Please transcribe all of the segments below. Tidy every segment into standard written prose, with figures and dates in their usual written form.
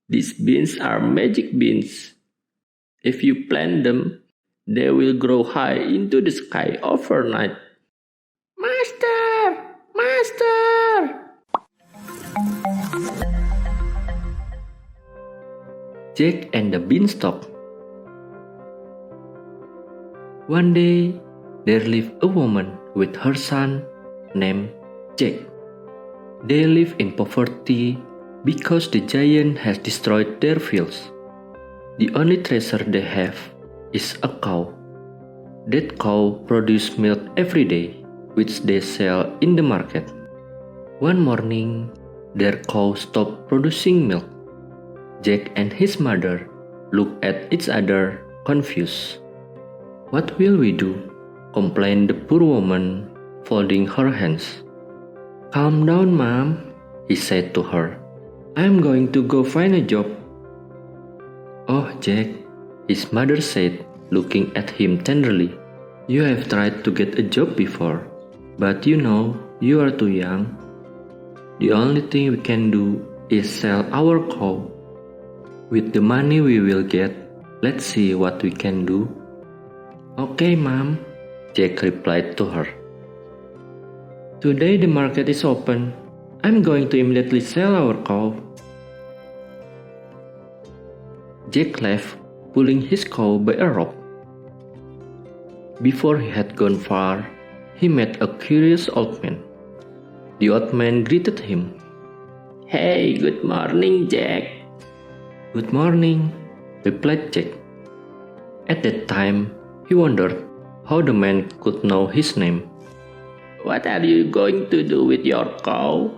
These beans are magic beans. If you plant them, they will grow high into the sky overnight. Master! Master! Jack and the Beanstalk. One day, there lived a woman with her son named Jack. They live in poverty because the giant has destroyed their fields. The only treasure they have is a cow. That cow produces milk every day, which they sell in the market. One morning, their cow stopped producing milk. Jack and his mother looked at each other, confused. "What will we do?" complained the poor woman, folding her hands. "Calm down, Mom," he said to her. "I'm going to go find a job." "Oh, Jack," his mother said, looking at him tenderly. "You have tried to get a job before, but you know you are too young. The only thing we can do is sell our cow. With the money we will get, let's see what we can do." "Okay, Mom," Jack replied to her. "Today the market is open. I'm going to immediately sell our cow." Jack left, pulling his cow by a rope. Before he had gone far, he met a curious old man. The old man greeted him. "Hey, good morning, Jack." "Good morning," replied Jack. At that time, he wondered how the man could know his name. "What are you going to do with your cow,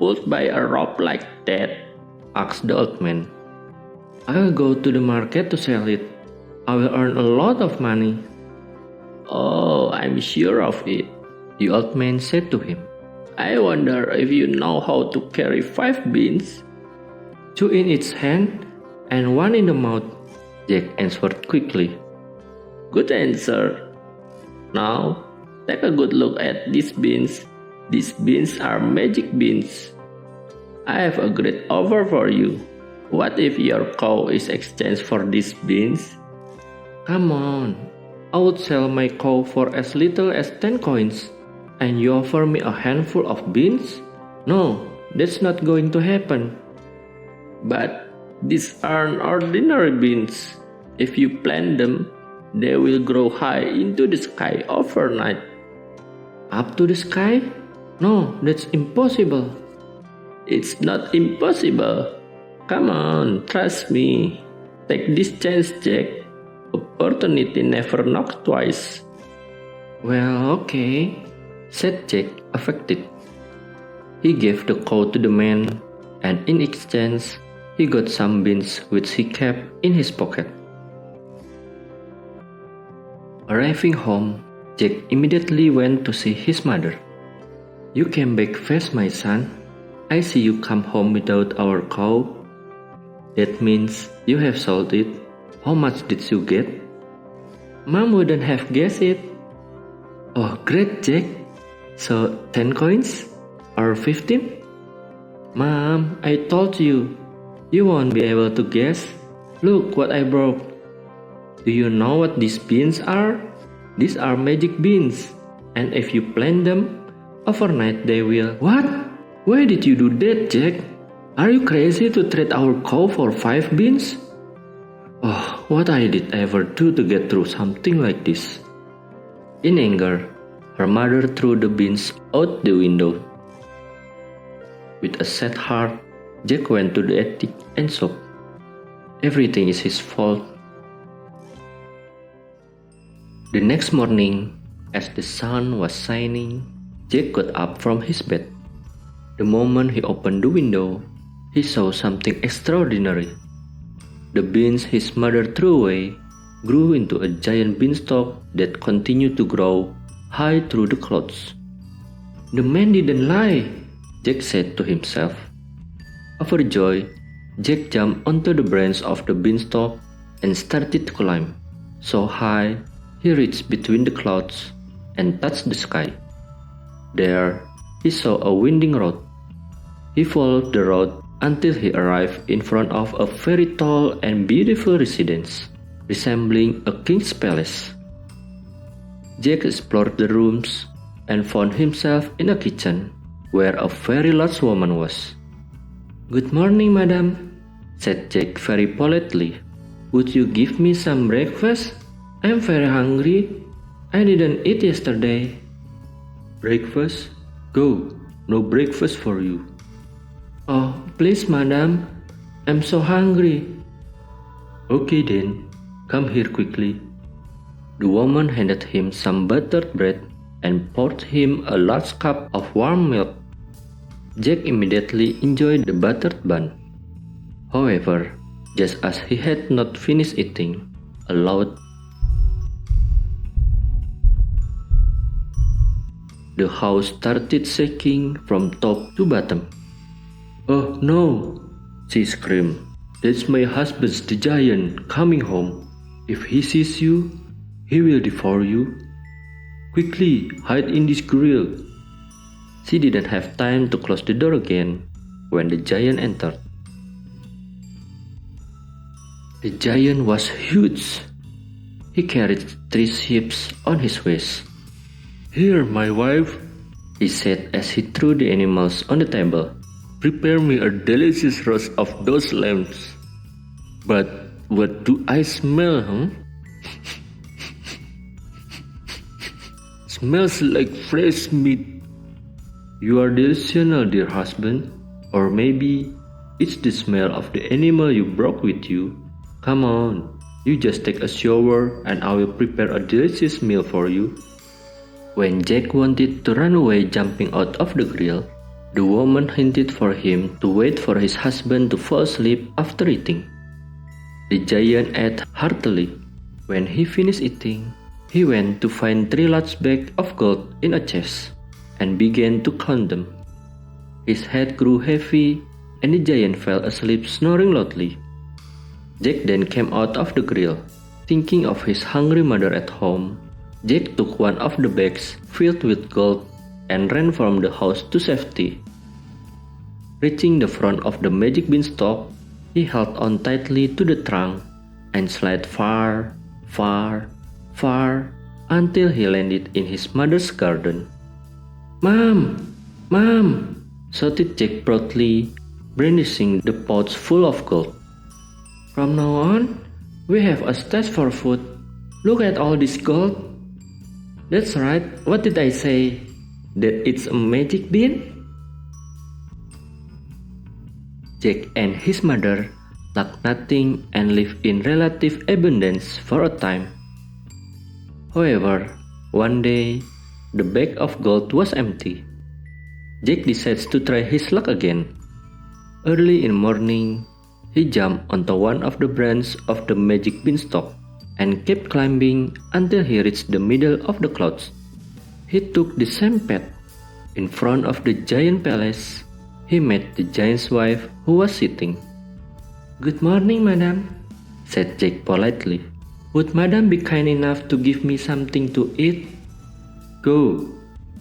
pulled by a rope like that?" asked the old man. "I will go to the market to sell it. I will earn a lot of money." "Oh, I'm sure of it," the old man said to him. "I wonder if you know how to carry 5 beans?" "2 in each hand and 1 in the mouth," Jack answered quickly. "Good answer. Now, take a good look at these beans. These beans are magic beans. I have a great offer for you. What if your cow is exchanged for these beans?" "Come on, I would sell my cow for as little as 10 coins, and you offer me a handful of beans? No, that's not going to happen." "But these aren't ordinary beans. If you plant them, they will grow high into the sky overnight." "Up to the sky? No, that's impossible." "It's not impossible. Come on, trust me. Take this chance, Jack. Opportunity never knocks twice." "Well, okay," said Jack, affected. He gave the cow to the man, and in exchange, he got some beans which he kept in his pocket. Arriving home, Jack immediately went to see his mother. "You came back fast, my son. I see you come home without our cow. That means you have sold it. How much did you get?" "Mom wouldn't have guessed it." "Oh, great, Jack. So 10 coins? Or 15? "Mom, I told you. You won't be able to guess. Look what I brought. Do you know what these beans are? These are magic beans. And if you plant them, overnight they will—" "What? Why did you do that, Jack? Are you crazy to trade our cow for 5 beans? Oh, what I did ever do to get through something like this?" In anger, her mother threw the beans out the window. With a sad heart, Jack went to the attic and sobbed. Everything is his fault. The next morning, as the sun was shining, Jack got up from his bed. The moment he opened the window, he saw something extraordinary. The beans his mother threw away grew into a giant beanstalk that continued to grow high through the clouds. "The man didn't lie," Jack said to himself. Overjoyed, Jack jumped onto the branch of the beanstalk and started to climb. So high, he reached between the clouds and touched the sky. There, he saw a winding road. He followed the road until he arrived in front of a very tall and beautiful residence, resembling a king's palace. Jack explored the rooms and found himself in a kitchen where a very large woman was. "Good morning, madam," said Jack very politely. "Would you give me some breakfast? I'm very hungry. I didn't eat yesterday." "Breakfast? Go, no breakfast for you." "Oh, please, madam. I'm so hungry." "Okay then, come here quickly." The woman handed him some buttered bread and poured him a large cup of warm milk. Jack immediately enjoyed the buttered bun. However, just as he had not finished eating, a loud The house started shaking from top to bottom. "Oh no!" she screamed. "That's my husband, the giant, coming home. If he sees you, he will devour you. Quickly, hide in this grill." She didn't have time to close the door again when the giant entered. The giant was huge. He carried 3 sheep on his waist. "Here, my wife," he said as he threw the animals on the table. "Prepare me a delicious roast of those lambs." "But what do I smell, huh?" "Smells like fresh meat." "You are delusional, dear husband. Or maybe it's the smell of the animal you brought with you. Come on, you just take a shower and I will prepare a delicious meal for you." When Jack wanted to run away jumping out of the grill, the woman hinted for him to wait for his husband to fall asleep after eating. The giant ate heartily. When he finished eating, he went to find 3 large bags of gold in a chest and began to count them. His head grew heavy and the giant fell asleep snoring loudly. Jack then came out of the grill. Thinking of his hungry mother at home, Jack took one of the bags filled with gold and ran from the house to safety. Reaching the front of the magic beanstalk, he held on tightly to the trunk and slid far, far, far until he landed in his mother's garden. "Mom! Mom!" shouted Jack proudly, brandishing the pouch full of gold. "From now on, we have a stash for food. Look at all this gold." "That's right, what did I say? That it's a magic bean?" Jack and his mother lacked nothing and lived in relative abundance for a time. However, one day, the bag of gold was empty. Jack decides to try his luck again. Early in the morning, he jumped onto one of the branches of the magic beanstalk and kept climbing until he reached the middle of the clouds. He took the same path. In front of the giant palace, he met the giant's wife who was sitting. "Good morning, madam," said Jack politely. "Would madam be kind enough to give me something to eat?" "Go,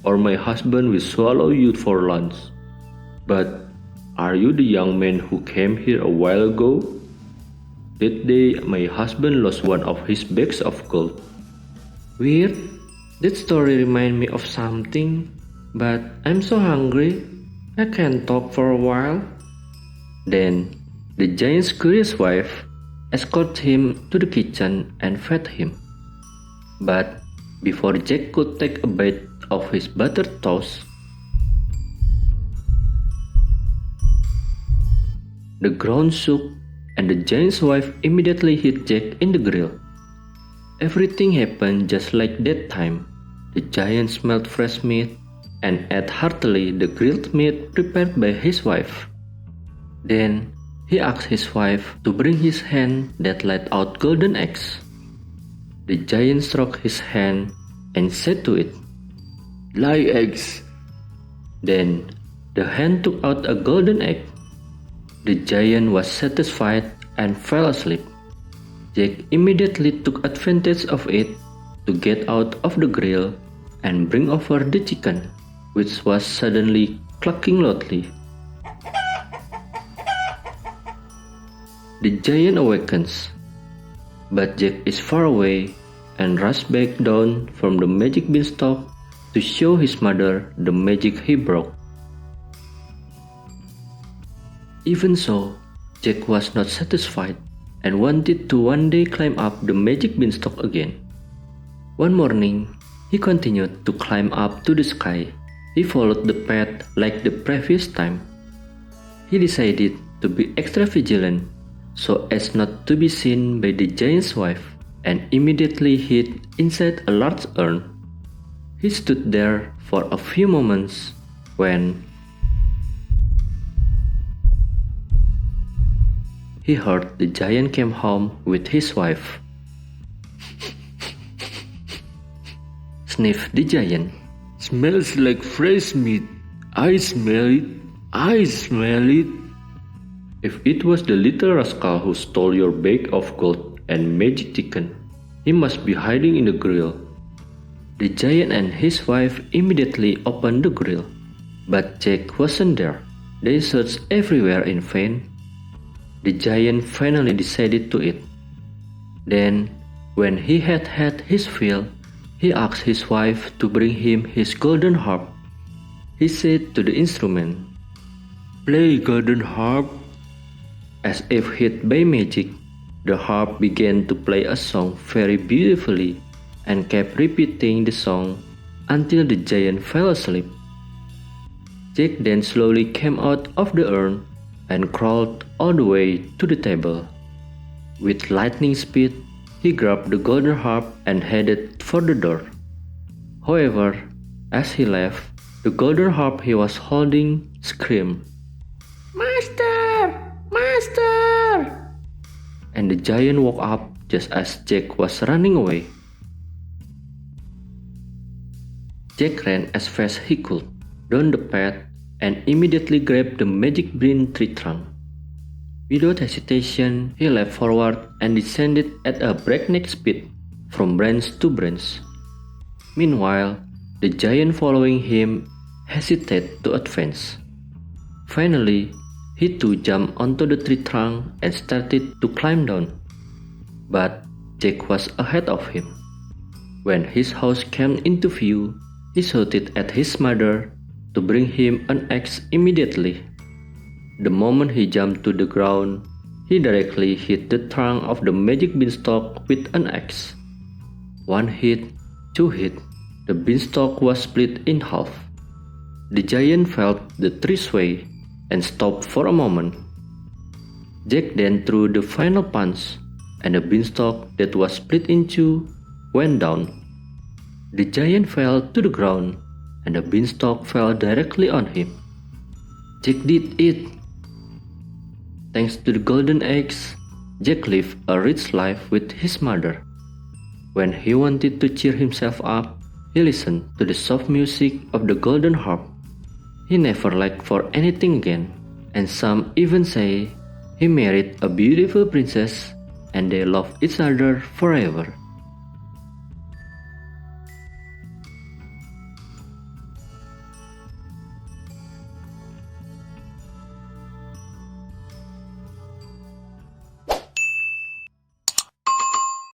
or my husband will swallow you for lunch." "But are you the young man who came here a while ago? That day my husband lost one of his bags of gold." "Weird. That story reminds me of something, but I'm so hungry, I can't talk for a while." Then the giant's curious wife escorted him to the kitchen and fed him. But before Jack could take a bite of his buttered toast, the ground shook and the giant's wife immediately hit Jack in the grill. Everything happened just like that time. The giant smelled fresh meat and ate heartily the grilled meat prepared by his wife. Then he asked his wife to bring his hand that let out golden eggs. The giant stroked his hand and said to it, "Lay eggs." Then the hand took out a golden egg. The giant was satisfied and fell asleep. Jack immediately took advantage of it to get out of the grill and bring over the chicken, which was suddenly clucking loudly. The giant awakens, but Jack is far away and rushes back down from the magic beanstalk to show his mother the magic he broke. Even so, Jack was not satisfied and wanted to one day climb up the magic beanstalk again. One morning, he continued to climb up to the sky. He followed the path like the previous time. He decided to be extra vigilant so as not to be seen by the giant's wife and immediately hid inside a large urn. He stood there for a few moments when he heard the giant came home with his wife. Sniffed the giant. Smells like fresh meat. I smell it. I smell it. If it was the little rascal who stole your bag of gold and magic chicken, he must be hiding in the grill. The giant and his wife immediately opened the grill, but Jack wasn't there. They searched everywhere in vain. The giant finally decided to eat. Then, when he had had his fill, he asked his wife to bring him his golden harp. He said to the instrument, "Play, golden harp." As if hit by magic, the harp began to play a song very beautifully and kept repeating the song until the giant fell asleep. Jack then slowly came out of the urn and crawled all the way to the table. With lightning speed, he grabbed the golden harp and headed for the door. However, as he left, the golden harp he was holding screamed, "Master! Master!" And the giant woke up just as Jack was running away. Jack ran as fast as he could down the path and immediately grabbed the magic green tree trunk. Without hesitation, he leapt forward and descended at a breakneck speed from branch to branch. Meanwhile, the giant following him hesitated to advance. Finally, he too jumped onto the tree trunk and started to climb down. But Jack was ahead of him. When his house came into view, he shouted at his mother to bring him an axe immediately. The moment he jumped to the ground, he directly hit the trunk of the magic beanstalk with an axe. One hit, two hits, the beanstalk was split in half. The giant felt the tree sway and stopped for a moment. Jack then threw the final punch, and the beanstalk that was split in two went down. The giant fell to the ground, and the beanstalk fell directly on him. Jack did it! Thanks to the golden eggs, Jack lived a rich life with his mother. When he wanted to cheer himself up, he listened to the soft music of the golden harp. He never lacked for anything again, and some even say he married a beautiful princess and they loved each other forever.